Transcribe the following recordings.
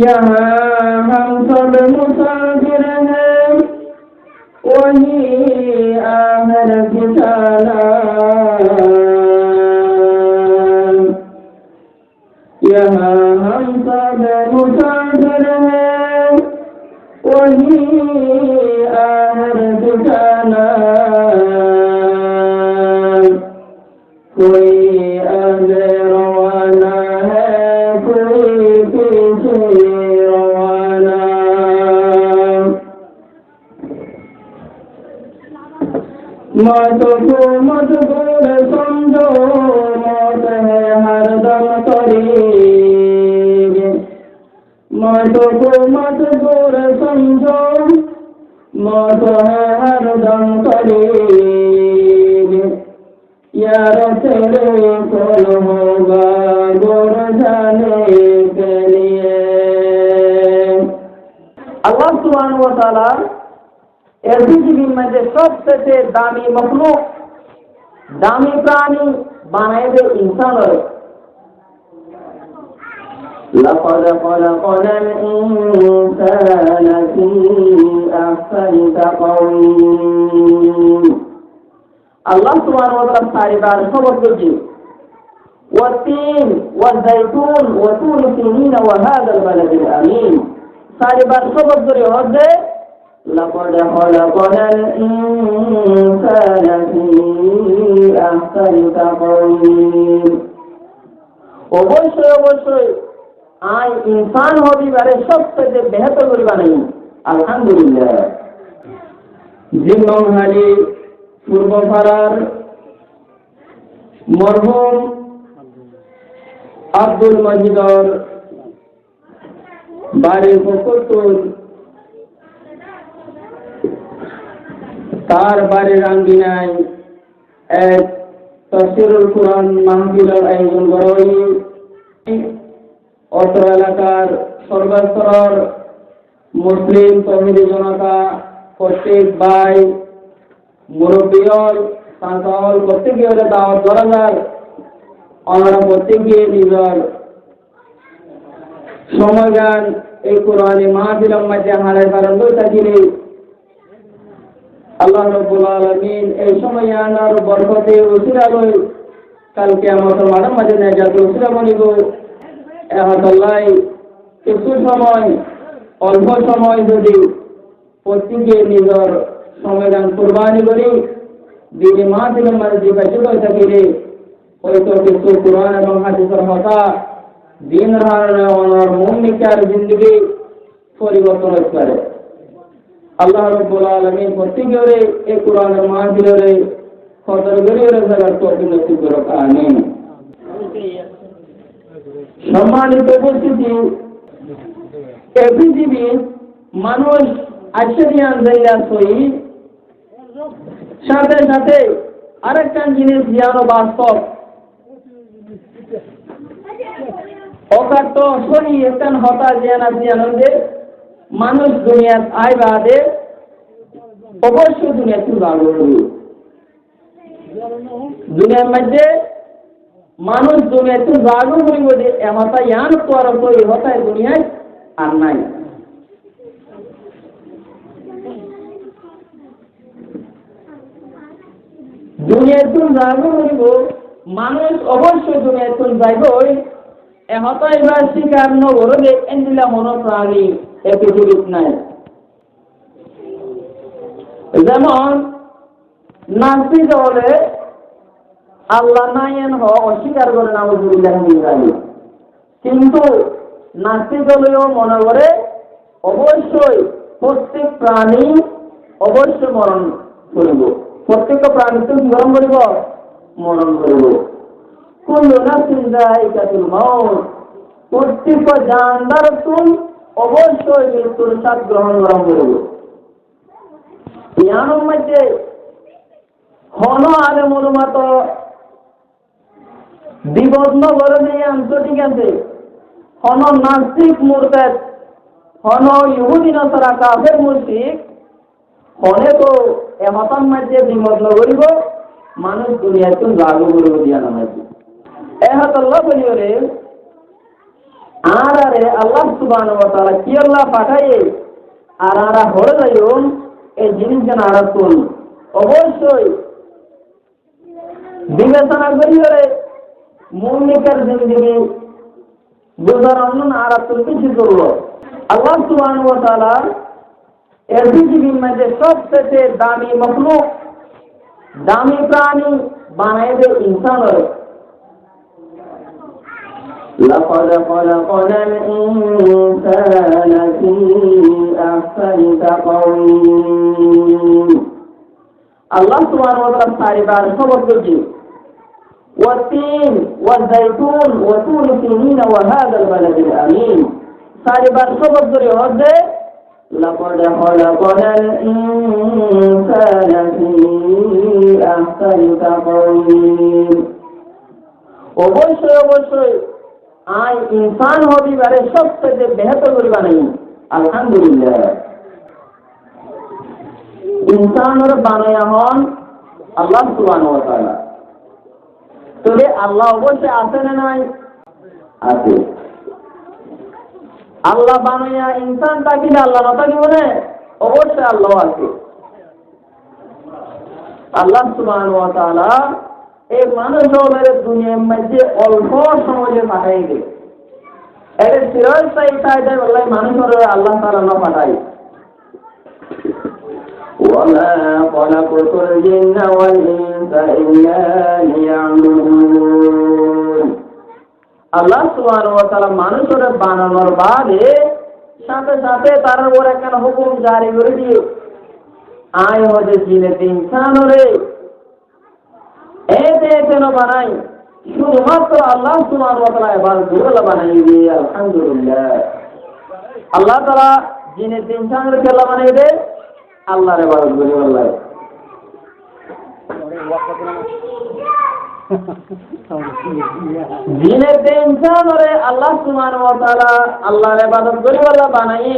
यहाँ हम सब मुसाफिर हैं, वही आखिर ठिकाना। यहाँ हम सब मुसाफिर हैं, वही आखिर ठिकाना। कोई आगे रवाना है, कोई पीछे रवाना। मौत को मजबूर समझो, मौत है हरदम करीब। मौत को मजबूर समझो, मौत है हरदम करीब। यार तेरे कौन होगा गोर जाने के लिए। अल्लाह सुब्हानाहु व तआला এই পৃথিবীর মধ্যে সবচেয়ে দামি মখলুক, দামি প্রাণী বানাইবে ইনসান। لقد خلقنا الإنسان في أحسن تقويم। আল্লাহ সুবহানাহু ওয়া তাআলা চারিবার শপথ করছে, ওয়াতিন ওয়াজাইতুন ওয়াতুল সিনিন ওয়া হাযাল বালাদিল আমিন। চারিবার শপথ করে হচ্ছে লাকাদ খালাকাল ইনসানা ফি আহসানি তাকওয়িম। অবশ্যই অবশ্যই আই ইনসান হবিবারে সবচেয়ে বেহতর করে বানাই। আলহামদুলিল্লাহ। জিম্মাহালি পূর্বপাড়ার মরহুম আব্দুল মজিদর বাড়ির ফকরতুল, তার বাড়ির আঙ্গিনায় এক তাফসীরুল কুরআন মাহফিলের আয়োজন করা হয়েছে। অত্র এলাকার সর্বস্তরের মুসলিম তৌহিদি জনতা, প্রত্যেক ভাই মুরব্বিয়ল সাংসল প্রত্যেকে হলে দাওয়াত করা যায়। আমরা প্রত্যেকে নিজের সময়গান এই কোরআনে মাহফিলের মধ্যে হারাই পারেন লই থাকিলে আল্লাহ রাব্বুল আলামিন এই সময় আনার বরকতে উসিলা লই কালকে আমাদের মাঠের মাঝে নাজাত উসিলা বনিব। এহতাল্লাহ কিছু সময়, অল্প সময় যদি প্রত্যেকে নিজের সময়গান কুরবানি করি দিনে মাহফিলের মধ্যে বাঁচিত হয়ে থাকিলে হয়তো কিছু কোরআন এবং হাদিসের কথা দিন ধারণে ওনার মুমিকার জিন্দগি পরিবর্তন হতে পারে। আল্লাহ রাব্বুল আলামিন প্রত্যেকের এই কোরআনের মাহফিলের কদর করে রাখার তৌফিক নসিব করুক। আমিন। সম্মানিত উপস্থিতি, এই পৃথিবী মানুষ আশ্চর্যান জায়গা সই, সাথে সাথে আরেকটা জিনিস জ্ঞান বাস্তব অকাত সরি একখান হতাশ জ্ঞান আছে আনন্দে মানুষ দুনিয়াত আয় বাদে অবশ্যই দুনিয়া খুব ভালো হবে। দুনিয়ার মধ্যে মানুষ দুনিয়া খুব ভালো করিব যে এমতা ইয়ান পর এই হতায় দুনিয়ায় আর নাই। দুনিয়াতুন যাইব বলিব মানুষ অবশ্যই দুনিয়াতুন যাইবই। এহতাই বা শিকার নগরে এন্দিলা মনোপ্রাণী এ পৃথিবীত নাই। যেমন নাস্তিক হলে আল্লাহ নাইয়েন অস্বীকার করে নাউযুবিল্লাহি মিন যালিক, কিন্তু নাস্তিক হলেও মনে করে অবশ্যই প্রত্যেক প্রাণী অবশ্যই মরণ করিব। প্রত্যেক প্রাণী তো মরণ করিব, মরণ করিব। কুল্লু নাফসিন যায়িকাতুল মাউত, প্রত্যেক জানদার তুম অবশ্যই মৃত্যুর স্বাদ গ্রহণ করিব। ইয়ানোর মধ্যে হন আলেমুল মত বিবদ্ধ করে দিয়ে আনতো, ঠিক আছে। হন নাস্তিক মুরতাদ, হন ইহুদি নাসারা কাফের মুশরিক হলে তো এমতার মধ্যে বিবদ্ধ করিব মানুষ দুনিয়াতে জাগো করিব দিয়া নামাজি। এহাত আল্লাহ বলিওরে আরে আল্লাহ সুবহানাহু ওয়া তাআলা কি আল্লাহ পাঠায়ে আর আরা হয়ে যাইম এই জিনিস যেন আরা শুন অবশ্যই বিবেচনা করিলে মুমিনের জিন্দেগি গুজারানো আর কিছু করলো আল্লাহ সুবহানাহু ওয়া তাআলা এর পৃথিবীর মধ্যে সবচেয়ে দামি মখলুক দামি প্রাণী বানায় দে ইনসানের لقد خلقنا الإنسان في أحسن تقويم الله سبحانه وتعالى सारी बार खबर दीजिए والتين والزيتون وطول سنين وهذا البلد الأمين सारी बार खबर दीजिए और दे لقد خلقنا الإنسان في أحسن تقويم অবশ্যই অবশ্যই আই ইনসান হবি বারে সবচেয়ে বেহতর করে বানাই আলহামদুলিল্লাহ ইনসানের বানায়া হন আল্লাহ সুবহানাহু ওয়া তাআলা তবে আল্লাহ অবশ্যই আছে না নাই আছে আল্লাহ বানায়া ইনসান তাকিলে আল্লাহ না থাকিব না অবশ্যই আল্লাহ আছে আল্লাহ সুবহানাহু ওয়া তাআলা এই মানুষের দুনিয়ার মধ্যে অল্প সময়ে পাঠাই দেয় এর চিরস্থায়ী চাইতে বললে মানুষের আল্লাহ তাআলা না পাঠায় وما خلقت الجن والإنس إلا ليعبدون আল্লাহ সুবহানাহু ওয়া তাআলা মানুষের বানানোর বাদে সাথে সাথে তার উপর একটা হুকুম জারি করে দিয়ে আয় হতে জিনে ইনসানরে এতে কেন বানাই শুধুমাত্র আল্লাহ সুবহানাহু ওয়া তাআলা ইবাদত করে বানাই দিয়ে আলহামদুলিল্লাহ আল্লাহ তাআলা জিনে ইনসানরে কেলা বানাই দে আল্লাহর ইবাদত করে আল্লাহ জিনে ইনসানরে আল্লাহ সুবহানাহু ওয়া তাআলা আল্লাহর ইবাদত করে আল্লাহ বানাই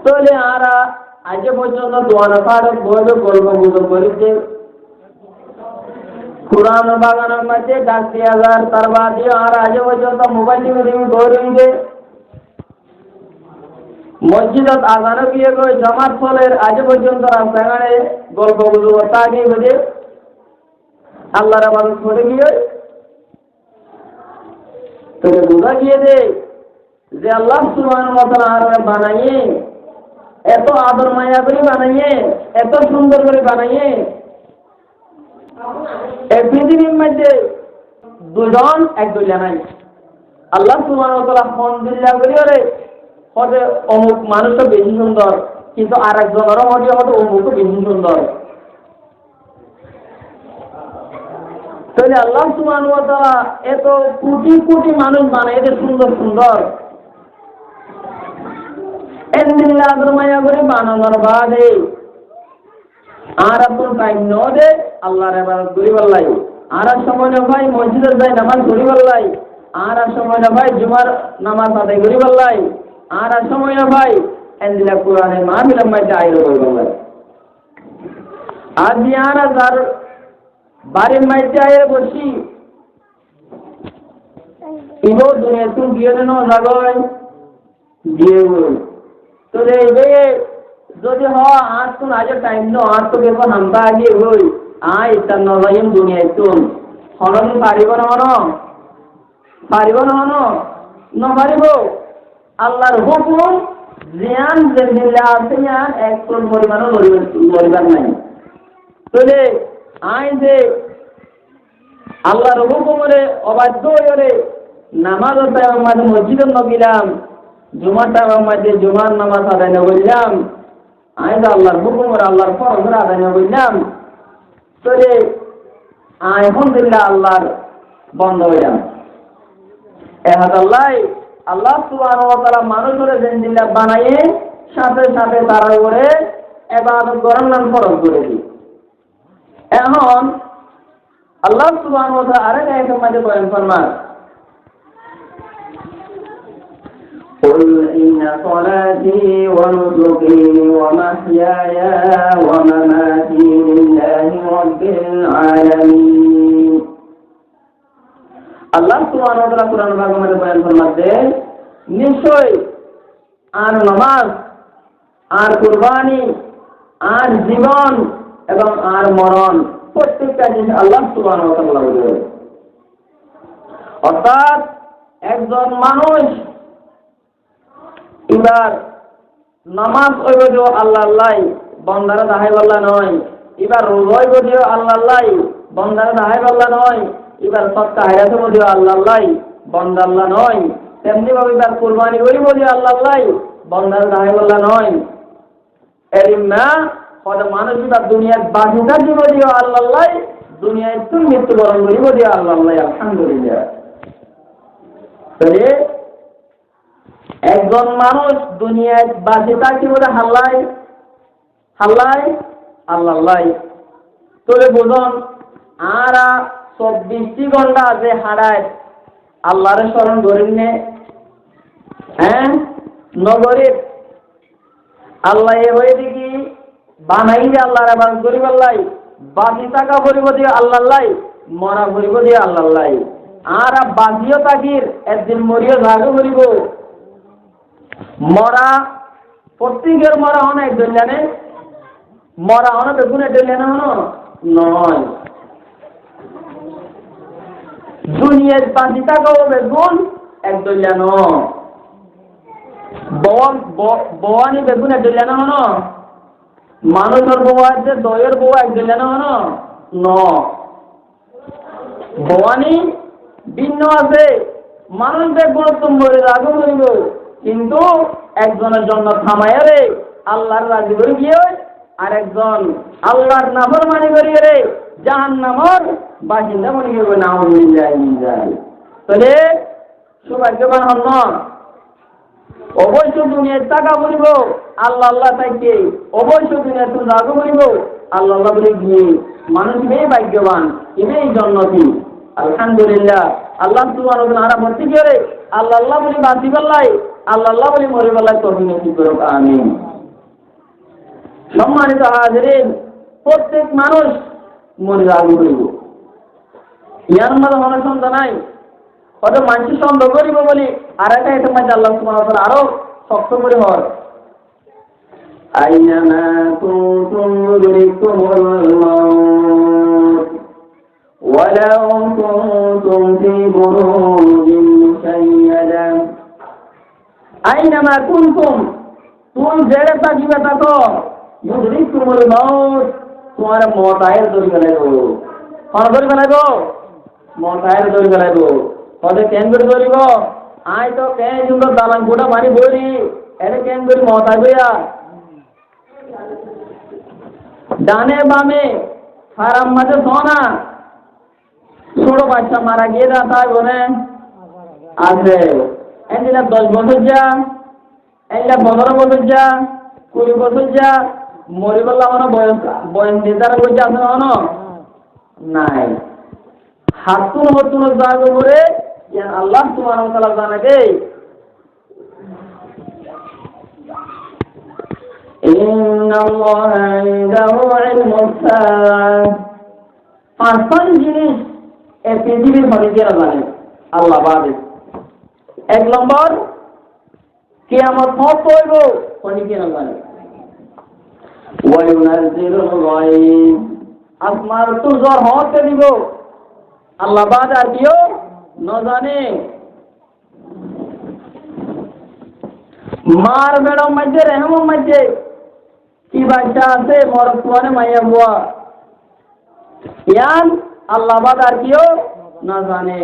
তোলে আরা আজ পর্যন্ত দোয়া না পারে বলে গল্প গুজব করেছে কুরআন বাগানের মধ্যে ডাক দিয়া হাজার তার বাদে আর আজ পর্যন্ত মোবাইল টিভি গৌরীকে মসজিদত আজানো গিয়ে গিয়ে জমাত ফলের আজ পর্যন্ত রাস্তাঘাটে গল্প গুজব তাকে বুঝে আল্লাহর ইবাদত করে গিয়ে তোকে বোঝা গিয়ে দে যে আল্লাহ সুবহানাহু ওয়া তাআলা বানাইয়ে এত আদর মায়া করে বানাইয়ে এত সুন্দর করে বানাইয়ে এই পৃথিবীর মধ্যে দুজন এক দুইটা নাই আল্লাহ সুবহানাহু ওয়া তাআলা ফোন দিল্লা করিওরে হতে অমুক মানুষও বেশি সুন্দর কিন্তু আরেকজনেরও মধ্যে হতে অমুকও বেশি সুন্দর তাহলে আল্লাহ সুবহানাহু ওয়া তাআলা এত কোটি কোটি মানুষ বানায় এদের সুন্দর সুন্দর এন্দিল্লা আদর মায়া করে বানানোর বাদে আর আপনার টাইম ন দে আল্লাহর ইবাদত করি বললাই আর সময় না ভাই মসজিদে যাই নামাজ পড়ি বললাই আর সময় না ভাই জুমার নামাজ আদায় করি বললাই আর সময় না ভাই এন্দিলা কোরআনের মাহফিলের মধ্যে আইলো বললাই আজ আর যার বাড়ির মধ্যে আইয়ে বসি ইবো দুনিয়া তুই গিয়ে দেন জাগয় দিয়ে তো রে যদি হওয়া আর তুন আজ টাইম নো আর তো বেশ নামতা আগে হই ইতার নজাইম দুনিয়ায় তুন হনন পারিব না পারিব আল্লাহর হুকুম জ্ঞান দিল্লা আছে আর এক কোন পরিমাণও লড়িবার নাই তাহলে যে আল্লাহর হুকুমরে অবাধ্য হয়ে নামাজ মাঝে মসজিদে নগিলাম জুমার টাইম মাঝে জুমার নামাজ আদায় না বললাম আজ আল্লাহর হুকুমরে আল্লাহর ফরজ আদায় না বললাম তাহলে আলহামদুলিল্লাহ আল্লাহর বন্ধ হইলাম এহাদ আল্লাহ সুবহানাহু ওয়া তাআলা মানুষের জিন্দিলা বানায়ে সাথে সাথে তার উপরে ইবাদত করার নাম ফরজ করে দিই এখন আল্লাহ সুবহানাহু ওয়া তাআলা আরেক আয়াতের মধ্যে বলেন ফরমান قل إن صلاتي ونسكي ومحياي ومماتي لله رب العالمين আল্লাহ সুবহানাহু ওয়া তাআলা কুরআন ভাগমে বয়ান ফরমাচ্ছেন নিশ্চয় আর নামাজ আর কুরবানি আর জীবন এবং আর মরণ প্রত্যেকটা জিনিস আল্লাহ সুবহানাহু ওয়া তাআলা বলেন। অর্থাৎ একজন মানুষ এবার নামাজ হইব যে আল্লাহ আল্লাহ বন্দারা দাহাই বল্লা নয়, এবার রোজা হইব যে আল্লাহ আল্লাহ বন্দারা দাহাই বল্লা নয়, এবার সৎকা হায়াত হইব যে আল্লাহ আল্লাহ বন্দা আল্লাহ নয়, তেমনি ভাবে এবার কুরবানি হইব যে আল্লাহ আল্লাহ বন্দারা দাহাই বল্লা নয়। এরম না হয়তো মানুষ এবার দুনিয়ার বাকি থাকিব যে আল্লাহ আল্লাহ, দুনিয়ায় তুই মৃত্যুবরণ করিব যে আল্লাহ আল্লাহ। আলহামদুলিল্লাহ। তাহলে একজন মানুষ দুনিয়ায় বাঁচে থাকিব হাল্লাই হাল্লাই আল্লাহ আল্লাহ। তোরে বুঝন আর 24 ঘন্টা যে হারায় আল্লাহরে স্মরণ করেন নে, হ্যাঁ নগরীর আল্লাহ হয়ে দেখি বানাই যে আল্লাহর আবাদ করিব আল্লাহ, বাঁচি থাকা করিব দিয়ে আল্লাহ আল্লাহ, মরা করিব দিয়ে আল্লাহ আল্লাহ। আর বাঁচিও থাকির একদিন মরিও জাগো করিব। মরা প্রত্যেকের মরা হন একজন জানে, মরা হন বেগুন একজন জানে হন নয়। দুনিয়ার বাঁচি থাকাও বেগুন একজন জানো, বওয়ানি বেগুন একজন জানো হন, মানুষের বউ আছে দয়ের বউ একজন জানো হন ন। বওয়ানি ভিন্ন আছে, মানুষদের গুরুত্ব মরে রাগও করিব, কিন্তু একজনের জন্য থামাইয়া রে আল্লাহর রাজি করে গিয়ে আর একজন আল্লাহর নাফরমানি করিয়ে রে জাহান্নামের বাসিন্দা মনে করবে না যায়। তাহলে সৌভাগ্যবান হন না। অবশ্য দুনিয়ার টাকা বলিব আল্লাহ আল্লাহ তাইকে, অবশ্য দুনিয়ার তুমি রাগও বলিব আল্লাহ আল্লাহ বলে গিয়ে মানুষ মেয়ে ভাগ্যবান ইমেই জন্নতি। আলহামদুলিল্লাহ। আল্লাহ সুবহানাহু ওয়া তাআলা ভর্তি করে আল্লাহ আল্লাহ বলি বাঁচি পাল্লাই, আল্লাহ আল্লাহ বলি মরে পাল্লাই তৌফিক নসিব করুক, আমিন। সম্মানিত হাজিরিন, প্রত্যেক মানুষ মরে যাবে করিব, ইয়ার মধ্যে মনে সন্দেহ নাই। হয়তো মানুষ সন্দেহ করিব বলি আর একটা এটার মধ্যে আল্লাহ সুবহানাহু ওয়া তাআলা আরো শক্ত করে হয় আইনামা কুনতুম ইউদরিকুমুল মাউত ওয়ালাউ কুনতুম ফি বুরুজিন মুশাইয়াদা। আইনামা কুনতুম, তুমি যেড়ে থাকিবে থাকো, ইউদরিকুমুল মাউত, তোমার মত আয়ের দৌড়ি ফেলাইব। কোন দৌড়ি ফেলাইব? মত আয়ের দৌড়ি ফেলাইব। কবে কেন করে ধরিব? আয় তো কেন সুন্দর দালান গোটা মারি বলি এটা কেন করি মত আইবয়া ডানে বামে ফারাম মাঝে সোনা ছোট বাচ্চা মারা গিয়ে তাই বলে আছে এদিনা 10 বছর যা, এদিনা 15 বছর যা, 20 বছর যা, মরি বললাম আমার বয়স নির্ধারণ করছে আছে না নাই। হাতুন হতুন জায়গা করে আল্লাহ সুবহানাহু ওয়া তাআলা জানাকে ইন্নাল্লাহা ইনদাহু ইলমুস সাআহ। পাঁচটা জিনিস এই পৃথিবীর মানুষেরা জানে আল্লাহ বাদে। 1 নম্বর কিয়ামত হইব অনেকেরা জানে। ওয়া ইউনাজ্জিলুল গায়ব, আসমার তুজর হতে দিব আল্লাহ বাদ আর কেউ ন জানে। মার বেড়ম মাঝে রেহম মাঝে কি বাচ্চা আছে মরদ তুয়ানে মাইয়া বুয়া ইয়ান আল্লাহ বাদ আর কেউ না জানে।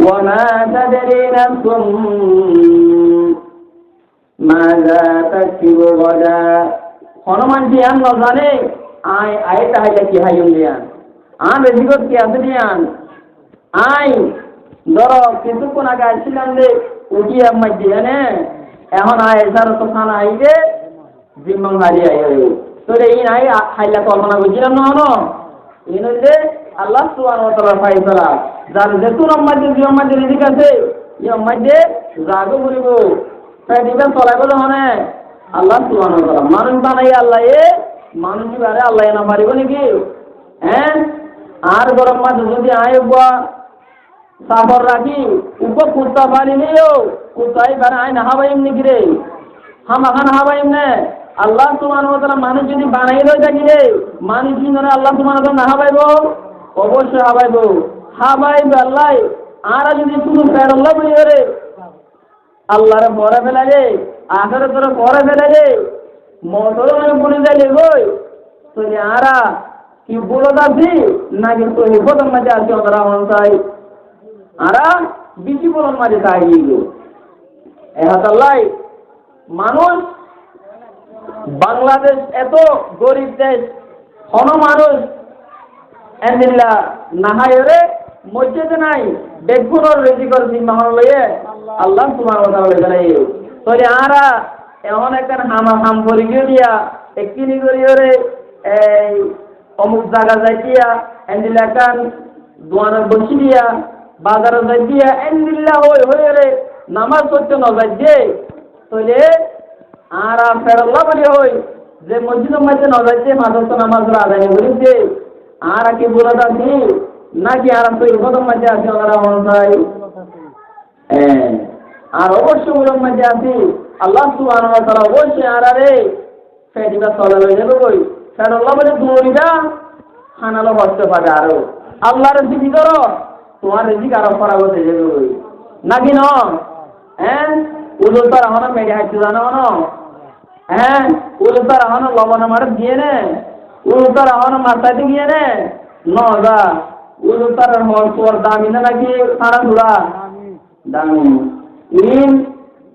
ওয়া মা তাদরি নাফসুম মাযা তাকসিবু গাদা, হনুমান জি আন না জানে আয় আয়টা হাইলা কি হাইম দিয়ান আন রেজিগত কি আছে দিয়ান আই ধরো কিছুক্ষণ আগে আসছিলাম যে উঠি আমার দিয়ানে এখন আয় এসার তো খানা আইবে জিম্মাং হারি আই তোরে এই নাই হাইলা কল্পনা করছিলাম না হনো এই নইলে আল্লাহ সুবহানাহু ওয়া তাআলা ফাইসালা যার যেতুন আমাদের জিম্মাদের এদিকে আছে এই আমাদের জাগো করিব তাই দিবেন চলা গেল হনে আল্লাহ সুবহানাহু ওয়া তাআলা মানুষ বানাই আল্লাহ এ মানুষ বারে আল্লাহ না পারিব নাকি? হ্যাঁ আর গরম মাঝে যদি আয় বুয়া সাফর রাখি উপর কুত্তা পানি নিও কুত্তাই পারে আইন হাবাইম নিগিরে হামাখান হাবাইম নে আল্লাহ সুবহানাহু ওয়া তাআলা মানুষ যদি বানাই লই থাকিলে মানুষ কি ধরে আল্লাহ সুবহানাহু ওয়া তাআলা না হাবাইব অবশ্যই হাবাইব হাবাইব আল্লাহ আর যদি শুধু ফেরাল্লাহ বলি করে আল্লাহর পরে ফেলা রে আখের তোর পরে ফেলা রে মতরে বলে যাইলে গই তো আরা কি বলো দাদি নাকি তো প্রথম মাঝে আছে ওরা হনসাই আরা বেশি বলন মাঝে তাই গো আল্লাহ মানুষ বাংলাদেশ এত গরিব দেশ কোন মানুষ এন্দিল্লা নাহায়রে মসজিদে নাই বেগুনর রেজিকর জিম্মাহন লইয়ে আল্লাহ সুবহানাহু ওয়া তাআলা জানাই তবে আরা এমন একটা হাম করে দিয়া একটিনি করিয়রে এই অমুক জায়গা যাইতিয়া এন্দিল্লা কান দোয়ানের বসি দিয়া বাজারে যাইতিয়া এন্দিল্লা হয়ে রে নামাজ পড়তে না যাইছে তবে আরা ফেরাল্লাহ বলি হই যে মসজিদের মধ্যে না যাইছে মাদ্রাসা নামাজ আদায় করিছে আর কি বলে দাদি নাকি আর তো প্রথম মাঝে আছে ওরা হনসাই আর অবশ্যই বলন মাঝে আছি আল্লাহ সুবহানাহু ওয়া তাআলা অবশ্যই আর রে ফেদিবা চলে লই যাবে কই ফেরাল্লাহ বলে দুনিয়া খানালো হচ্ছে পাবে আরো আল্লাহর জিকির করো তোমার রিজিক আরো ফরাবো হয়ে যাবে কই নাকি ন উদুল তার হন মেডি হাইতে জানো ন উদুল তার হন লবণ মার দিয়ে নে উদুল তার হন মারতাতে গিয়ে নে নজা উদুল তার হন তোর দামি না নাকি সারা ধুরা দামি ইন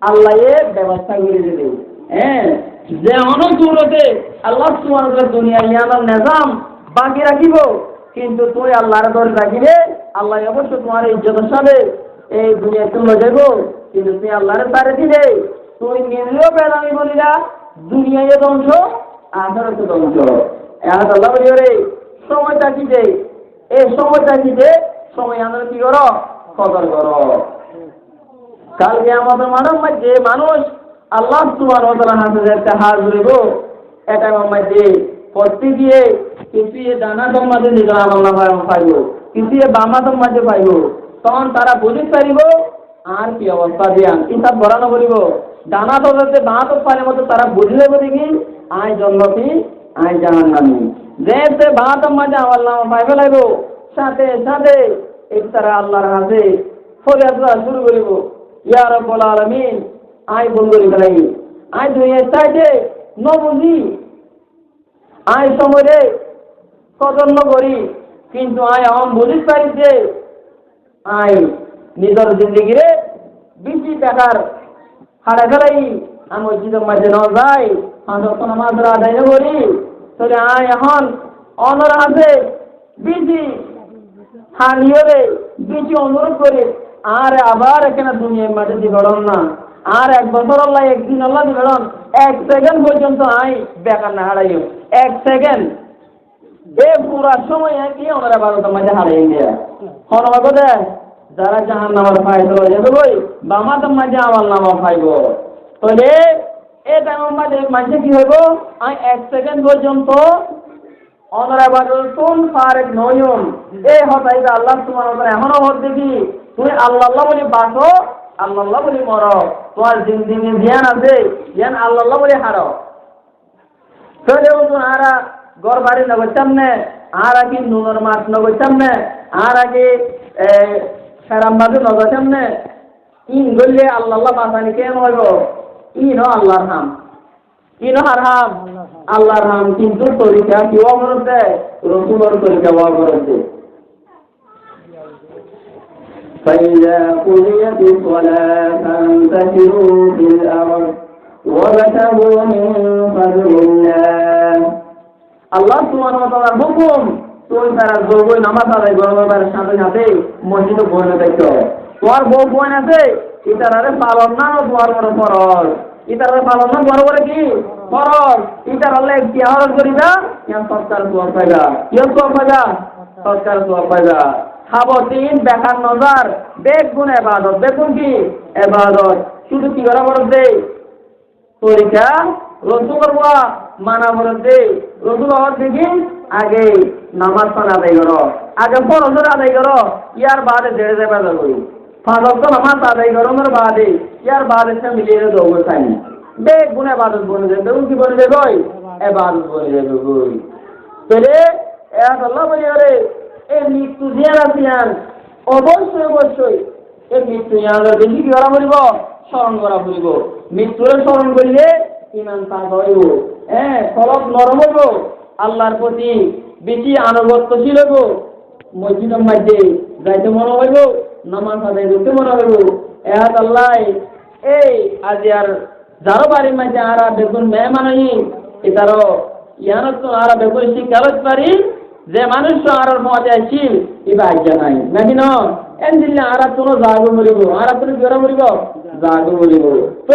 আল্লাহ এ ব্যবস্থা করে দিবে যে অনেক দূরতে আল্লাহ সুবহানাহু ওয়া তাআলা দুনিয়া ইয়ানার নিজাম বাকি রাখিব কিন্তু তুই আল্লাহর দর রাখিবে আল্লাহ অবশ্যই তোমার ইজ্জতের সাথে এই দুনিয়া তুলে যাব কিন্তু তুই আল্লাহর তারে দিলে তুই নিজেও বেলামি বলিলা দুনিয়ায় ধ্বংস আখিরাতে ধ্বংস আল্লাহ বলি রে সময়টা কি দে এই সময়টা কি দে সময় আমরা কি করো কদর করো কালকে আমাদের মানব মধ্যে মানুষ আল্লাহ সুবহানাহু ওয়া তাআলা হাতে একটা হাত ধরিব এটা মধ্যে পড়তে গিয়ে কিছু দানা তোমাদের নিজের আমল নামায় পাইব কিছু বামা তোমাদের পাইব তখন তারা বুঝতে পারিব আর কি অবস্থা দিয়া কিতাব বরানো করিব দানা তো বাঁ তো পারে মতো তারা বুঝলে বলি কি আয় জন্মতি আয় জাহান্নামী যে বাঁ তোমাদের আমল নামা পাইবে লাগব সাথে সাথে এই তারা আল্লাহর হাতে ফরিয়াদ করা শুরু করিব ইয়া রাব্বুল আলামিন আয় বন্ধুরি নাই আয় দুনিয়ার চাইতে ন বুঝি আয় সময়ে কদন্য করি কিন্তু আয় আম বুঝিস পারি যে আয় নিজের জিন্দগিরে বেশি টাকার হারা ফেলাই আমি মসজিদের মাঝে ন যাই যখন আমাদের আদায় করি তাহলে আয় এখন অনর আছে বেশি হানিয়ে বেশি অনুরোধ করে আর আবার এখানে দুনিয়ার মাঝে দিবেন না আর এক বছর আল্লাহ একদিন আল্লাহ দিবেন এক সেকেন্ড পর্যন্ত আই বেকার না হারাইও এক সেকেন্ড এ পুরা সময় কি ওনারা বারোটার মাঝে হারাই দেয় হনবাগো দে যারা জাহান নামার ফাইল যাবে বই বামাতার মাঝে আমার নামা পাইব তাহলে এই টাইমের মাঝে মাঝে কি হইব আমি এক সেকেন্ড পর্যন্ত ওনারা বারোটন ফারেক নয়ন এই হতাইবে আল্লাহ তোমার এখনো হত দেখি তুমি আল্লাহ বলি বাঁচো আল্লাহ বলি মর তোমার জিন্দিগি জ্ঞান আছে জ্ঞান আল্লাহ বলি হারো তাহলে আরা গড় বাড়ি নগরতাম নে আর আগে নুনের মাছ নগরতাম নে আর আগে সেরামবাদে নগরতাম নে ইন গললে আল্লাহ বাঁচানি কেন হইব ইন আল্লাহর হাম ইন হাম আল্লাহর হাম কিন্তু তরিকা কি অবরতে রসুলের তরিকা অবরতে فإذا قضيت الصلاة فانتشروا في الأرض وابتغوا من فضل الله আল্লাহ সুবহানাহু ওয়া তাআলার হুকুম তুই তারা যোগই নামাজ আদায় করবার সাথে সাথে মসজিদে বসে থাকো তোর বউ বোন আছে ইতারারে পালন না তোমার বড় ফরজ ইতারারে পালন না বড় কি ফরজ ইতারালে কি হরজ করিবা ইয়ান সরকার দোয়া পাইবা ইয়া দোয়া পাইবা সরকার দোয়া পাইবা খাবো তিন বেকার নজর বেগুন ইবাদত বেগুন কি ইবাদত শুধু কি করা বড় দে তরিকা রসুল করবা মানা বলতে রসুল হওয়ার দেখি আগে নামাজ পান আদায় করো, আগে ফরজের আদায় করো, ইয়ার বাদে দেড়ে দেবে করি ফাঁস নামাজ আদায় করানোর বাদে ইয়ার বাদে সে মিলিয়ে দৌড় চাই বেগ গুণে বাদত বনে যাবে কি বনে যাবে এবাদত বনে যাবে বই তাহলে আল্লাহ বলি আরে এই মৃত্যু জিয়ান আসিয়ান অবশ্যই অবশ্যই এই মৃত্যু জিয়ানের বেশি কি করা পড়িব স্মরণ করা পড়িব মৃত্যুরে স্মরণ করলে ইমান তাজ হইব ফলক নরম হইব আল্লাহর প্রতি বেশি আনুগত্যশীল হইব মসজিদের মধ্যে যাইতে মনে হইব নামাজ আদায় করতে মনে হইব আল্লাহ এই আজি আর যারো বাড়ির মধ্যে আর দেখুন মেহমান এটারও ইয়ানত আর দেখুন শিক্ষালত পারি যে মানুষ আর মজা আসছিল এবার আজ্ঞা নাই নাকি ন এন দিলে আর কোনো জাগো মরিব আর তুমি কি মরিব জাগো মরিব তো